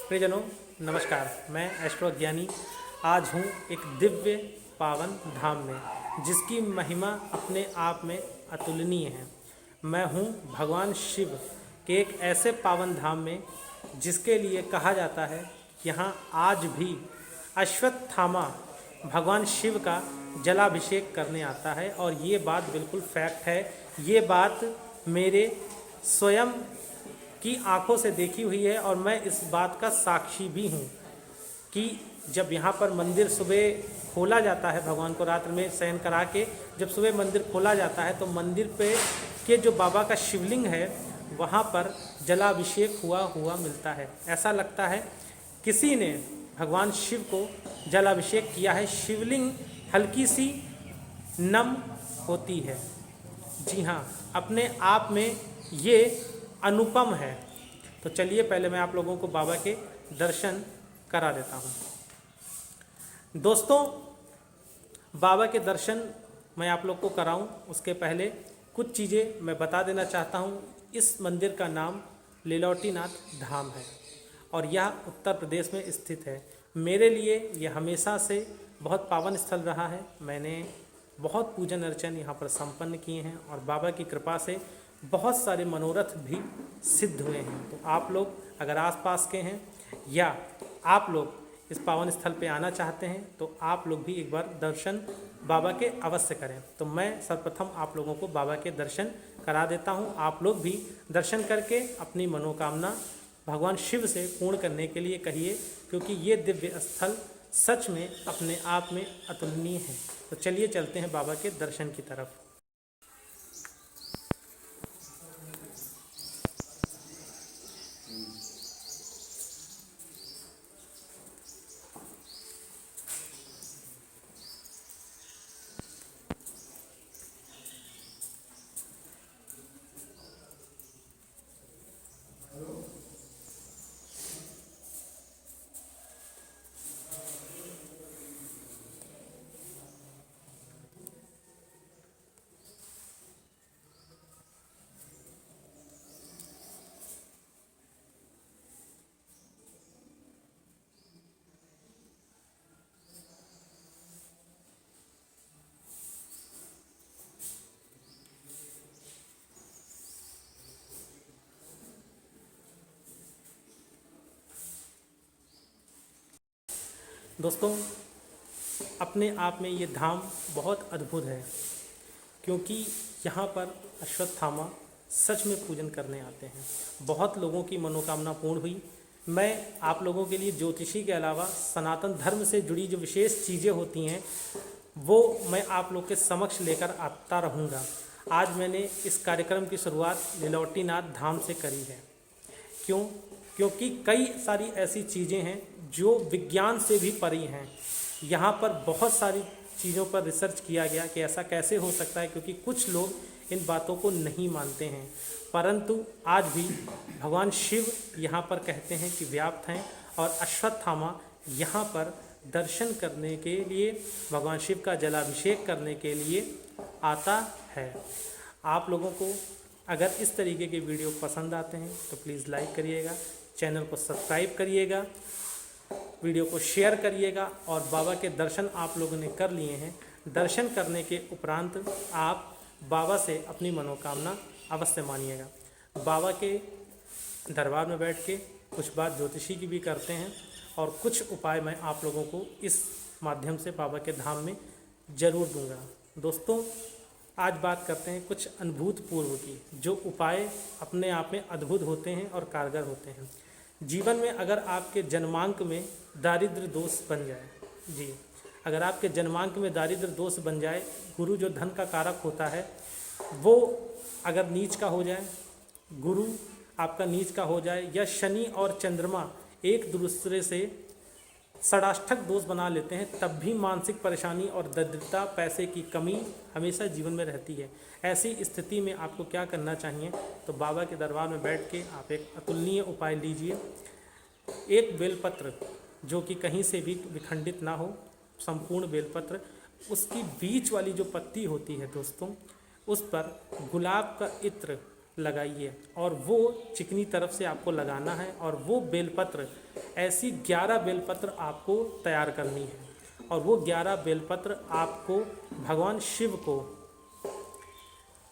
प्रियजनों नमस्कार। मैं एस्ट्रो ज्ञानी आज हूँ एक दिव्य पावन धाम में जिसकी महिमा अपने आप में अतुलनीय है। मैं हूँ भगवान शिव के एक ऐसे पावन धाम में जिसके लिए कहा जाता है यहाँ आज भी अश्वत्थामा भगवान शिव का जलाभिषेक करने आता है। और ये बात बिल्कुल फैक्ट है। ये बात मेरे स्वयं की आंखों से देखी हुई है और मैं इस बात का साक्षी भी हूँ कि जब यहाँ पर मंदिर सुबह खोला जाता है, भगवान को रात्र में शयन करा के जब सुबह मंदिर खोला जाता है तो मंदिर पे के जो बाबा का शिवलिंग है वहाँ पर जलाभिषेक हुआ मिलता है। ऐसा लगता है किसी ने भगवान शिव को जलाभिषेक किया है। शिवलिंग हल्की सी नम होती है। जी हाँ, अपने आप में ये अनुपम है। तो चलिए पहले मैं आप लोगों को बाबा के दर्शन करा देता हूँ। दोस्तों, बाबा के दर्शन मैं आप लोग को कराऊं उसके पहले कुछ चीज़ें मैं बता देना चाहता हूँ। इस मंदिर का नाम लीलौटीनाथ धाम है और यह उत्तर प्रदेश में स्थित है। मेरे लिए यह हमेशा से बहुत पावन स्थल रहा है। मैंने बहुत पूजन अर्चन यहाँ पर संपन्न किए हैं और बाबा की कृपा से बहुत सारे मनोरथ भी सिद्ध हुए हैं। तो आप लोग अगर आसपास के हैं या आप लोग इस पावन स्थल पे आना चाहते हैं तो आप लोग भी एक बार दर्शन बाबा के अवश्य करें। तो मैं सर्वप्रथम आप लोगों को बाबा के दर्शन करा देता हूं। आप लोग भी दर्शन करके अपनी मनोकामना भगवान शिव से पूर्ण करने के लिए कहिए, क्योंकि ये दिव्य स्थल सच में अपने आप में अतुलनीय है। तो चलिए चलते हैं बाबा के दर्शन की तरफ। दोस्तों, अपने आप में ये धाम बहुत अद्भुत है, क्योंकि यहाँ पर अश्वत्थामा सच में पूजन करने आते हैं। बहुत लोगों की मनोकामना पूर्ण हुई। मैं आप लोगों के लिए ज्योतिषी के अलावा सनातन धर्म से जुड़ी जो विशेष चीज़ें होती हैं वो मैं आप लोग के समक्ष लेकर आता रहूँगा। आज मैंने इस कार्यक्रम की शुरुआत लीलौटीनाथ धाम से करी है। क्योंकि कई सारी ऐसी चीज़ें हैं जो विज्ञान से भी परी हैं। यहाँ पर बहुत सारी चीज़ों पर रिसर्च किया गया कि ऐसा कैसे हो सकता है, क्योंकि कुछ लोग इन बातों को नहीं मानते हैं। परंतु आज भी भगवान शिव यहाँ पर कहते हैं कि व्याप्त हैं और अश्वत्थामा यहाँ पर दर्शन करने के लिए, भगवान शिव का जलाभिषेक करने के लिए आता है। आप लोगों को अगर इस तरीके के वीडियो पसंद आते हैं तो प्लीज़ लाइक करिएगा, चैनल को सब्सक्राइब करिएगा, वीडियो को शेयर करिएगा। और बाबा के दर्शन आप लोगों ने कर लिए हैं। दर्शन करने के उपरांत आप बाबा से अपनी मनोकामना अवश्य मानिएगा। बाबा के दरबार में बैठ के कुछ बात ज्योतिषी की भी करते हैं और कुछ उपाय मैं आप लोगों को इस माध्यम से बाबा के धाम में ज़रूर दूंगा। दोस्तों, आज बात करते हैं कुछ अनुभूतपूर्व की, जो उपाय अपने आप में अद्भुत होते हैं और कारगर होते हैं। जीवन में अगर आपके जन्मांक में दारिद्र्य दोष बन जाए, जी, अगर आपके जन्मांक में दारिद्र्य दोष बन जाए, गुरु जो धन का कारक होता है वो अगर नीच का हो जाए, गुरु आपका नीच का हो जाए, या शनि और चंद्रमा एक दूसरे से षडाष्टक दोष बना लेते हैं, तब भी मानसिक परेशानी और दरिद्रता, पैसे की कमी हमेशा जीवन में रहती है। ऐसी स्थिति में आपको क्या करना चाहिए? तो बाबा के दरबार में बैठ के आप एक अतुलनीय उपाय लीजिए। एक बेलपत्र जो कि कहीं से भी विखंडित ना हो, संपूर्ण बेलपत्र, उसकी बीच वाली जो पत्ती होती है दोस्तों, उस पर गुलाब का इत्र लगाइए और वो चिकनी तरफ से आपको लगाना है। और वो बेलपत्र ऐसी 11 बेलपत्र आपको तैयार करनी है और वो 11 बेलपत्र आपको भगवान शिव को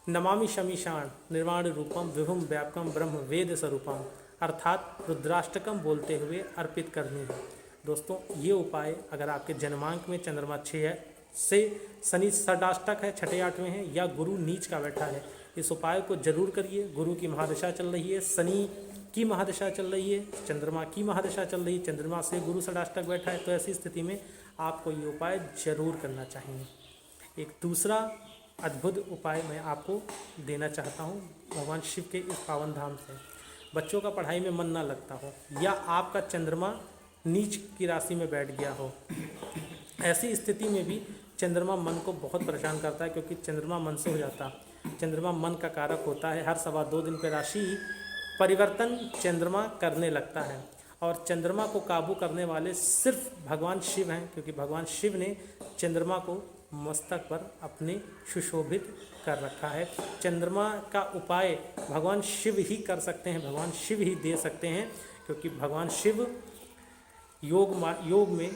नमामि शमीशान निर्वाण रूपम विभुम व्यापकम ब्रह्म वेद स्वरूपम अर्थात रुद्राष्टकम बोलते हुए अर्पित करनी है। दोस्तों, ये उपाय अगर आपके जन्मांक में चंद्रमा 6 से शनि षडाष्टक है, छठे आठवें हैं या गुरु नीच का बैठा है, इस उपाय को जरूर करिए। गुरु की महादशा चल रही है, शनि की महादशा चल रही है, चंद्रमा की महादशा चल रही है, चंद्रमा से गुरु षडाष्टक बैठा है, तो ऐसी स्थिति में आपको ये उपाय जरूर करना चाहिए। एक दूसरा अद्भुत उपाय मैं आपको देना चाहता हूँ भगवान शिव के इस पावन धाम से। बच्चों का पढ़ाई में मन ना लगता हो या आपका चंद्रमा नीच की राशि में बैठ गया हो, ऐसी स्थिति में भी चंद्रमा मन को बहुत परेशान करता है, क्योंकि चंद्रमा मन से हो जाता, चंद्रमा मन का कारक होता है। हर सवा 2 दिन पे राशि परिवर्तन चंद्रमा करने लगता है और चंद्रमा को काबू करने वाले सिर्फ भगवान शिव हैं, क्योंकि भगवान शिव ने चंद्रमा को मस्तक पर अपने सुशोभित कर रखा है। चंद्रमा का उपाय भगवान शिव ही कर सकते हैं, भगवान शिव ही दे सकते हैं, क्योंकि भगवान शिव योग में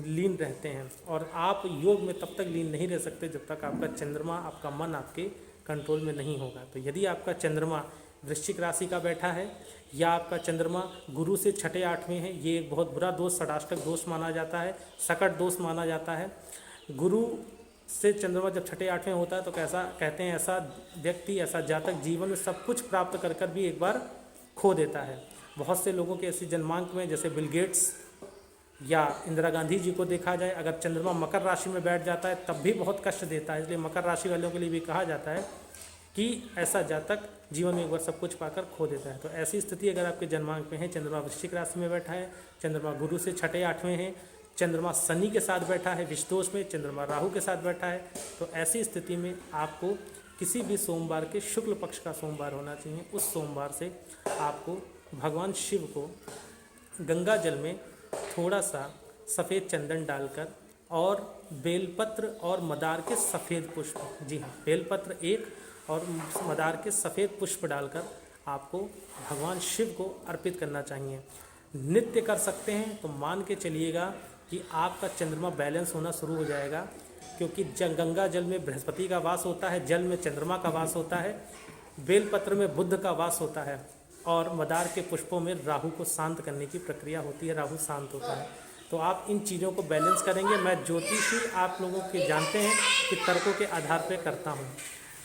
लीन रहते हैं और आप योग में तब तक लीन नहीं रह सकते जब तक आपका चंद्रमा, आपका मन आपके कंट्रोल में नहीं होगा। तो यदि आपका चंद्रमा वृश्चिक राशि का बैठा है या आपका चंद्रमा गुरु से छठे आठवें है, ये एक बहुत बुरा दोष, षडाष्टक दोष माना जाता है, सकट दोष माना जाता है। गुरु से चंद्रमा जब छठे आठवें होता है तो कैसा कहते हैं, ऐसा व्यक्ति, ऐसा जातक जीवन में सब कुछ प्राप्त कर भी एक बार खो देता है। बहुत से लोगों के ऐसी जन्मांक में, जैसे बिल गेट्स या इंदिरा गांधी जी को देखा जाए, अगर चंद्रमा मकर राशि में बैठ जाता है तब भी बहुत कष्ट देता है। इसलिए मकर राशि वालों के लिए भी कहा जाता है कि ऐसा जातक जीवन में एक बार सब कुछ पाकर खो देता है। तो ऐसी स्थिति अगर आपके जन्मांक में है, चंद्रमा वृश्चिक राशि में बैठा है, चंद्रमा गुरु से छठे आठवें है, चंद्रमा शनि के साथ बैठा है विषदोष में, चंद्रमा राहु के साथ बैठा है, तो ऐसी स्थिति में आपको किसी भी सोमवार के शुक्ल पक्ष का सोमवार होना चाहिए, उस सोमवार से आपको भगवान शिव को गंगा जल में थोड़ा सा सफ़ेद चंदन डालकर और बेलपत्र और मदार के सफ़ेद पुष्प, जी हाँ, बेलपत्र एक और मदार के सफ़ेद पुष्प डालकर आपको भगवान शिव को अर्पित करना चाहिए। नित्य कर सकते हैं तो मान के चलिएगा कि आपका चंद्रमा बैलेंस होना शुरू हो जाएगा, क्योंकि गंगा जल में बृहस्पति का वास होता है, जल में चंद्रमा का वास होता है, बेलपत्र में बुध का वास होता है और मदार के पुष्पों में राहु को शांत करने की प्रक्रिया होती है, राहु शांत होता है। तो आप इन चीज़ों को बैलेंस करेंगे। मैं ज्योतिषी आप लोगों के जानते हैं कि तर्कों के आधार पर करता हूँ,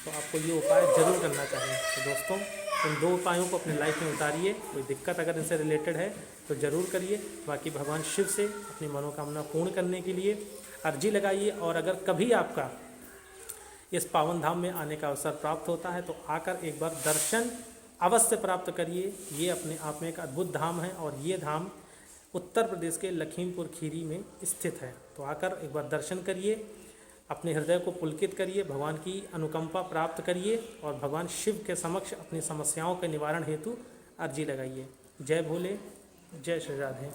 तो आपको ये उपाय ज़रूर करना चाहिए। तो दोस्तों, इन 2 उपायों को अपनी लाइफ में उतारिए। कोई दिक्कत अगर इनसे रिलेटेड है तो ज़रूर करिए। बाकी भगवान शिव से अपनी मनोकामना पूर्ण करने के लिए अर्जी लगाइए। और अगर कभी आपका इस पावन धाम में आने का अवसर प्राप्त होता है तो आकर एक बार दर्शन अवश्य प्राप्त करिए। ये अपने आप में एक अद्भुत धाम है और ये धाम उत्तर प्रदेश के लखीमपुर खीरी में स्थित है। तो आकर एक बार दर्शन करिए, अपने हृदय को पुलकित करिए, भगवान की अनुकंपा प्राप्त करिए और भगवान शिव के समक्ष अपनी समस्याओं के निवारण हेतु अर्जी लगाइए। जय भोले, जय श्री राधे।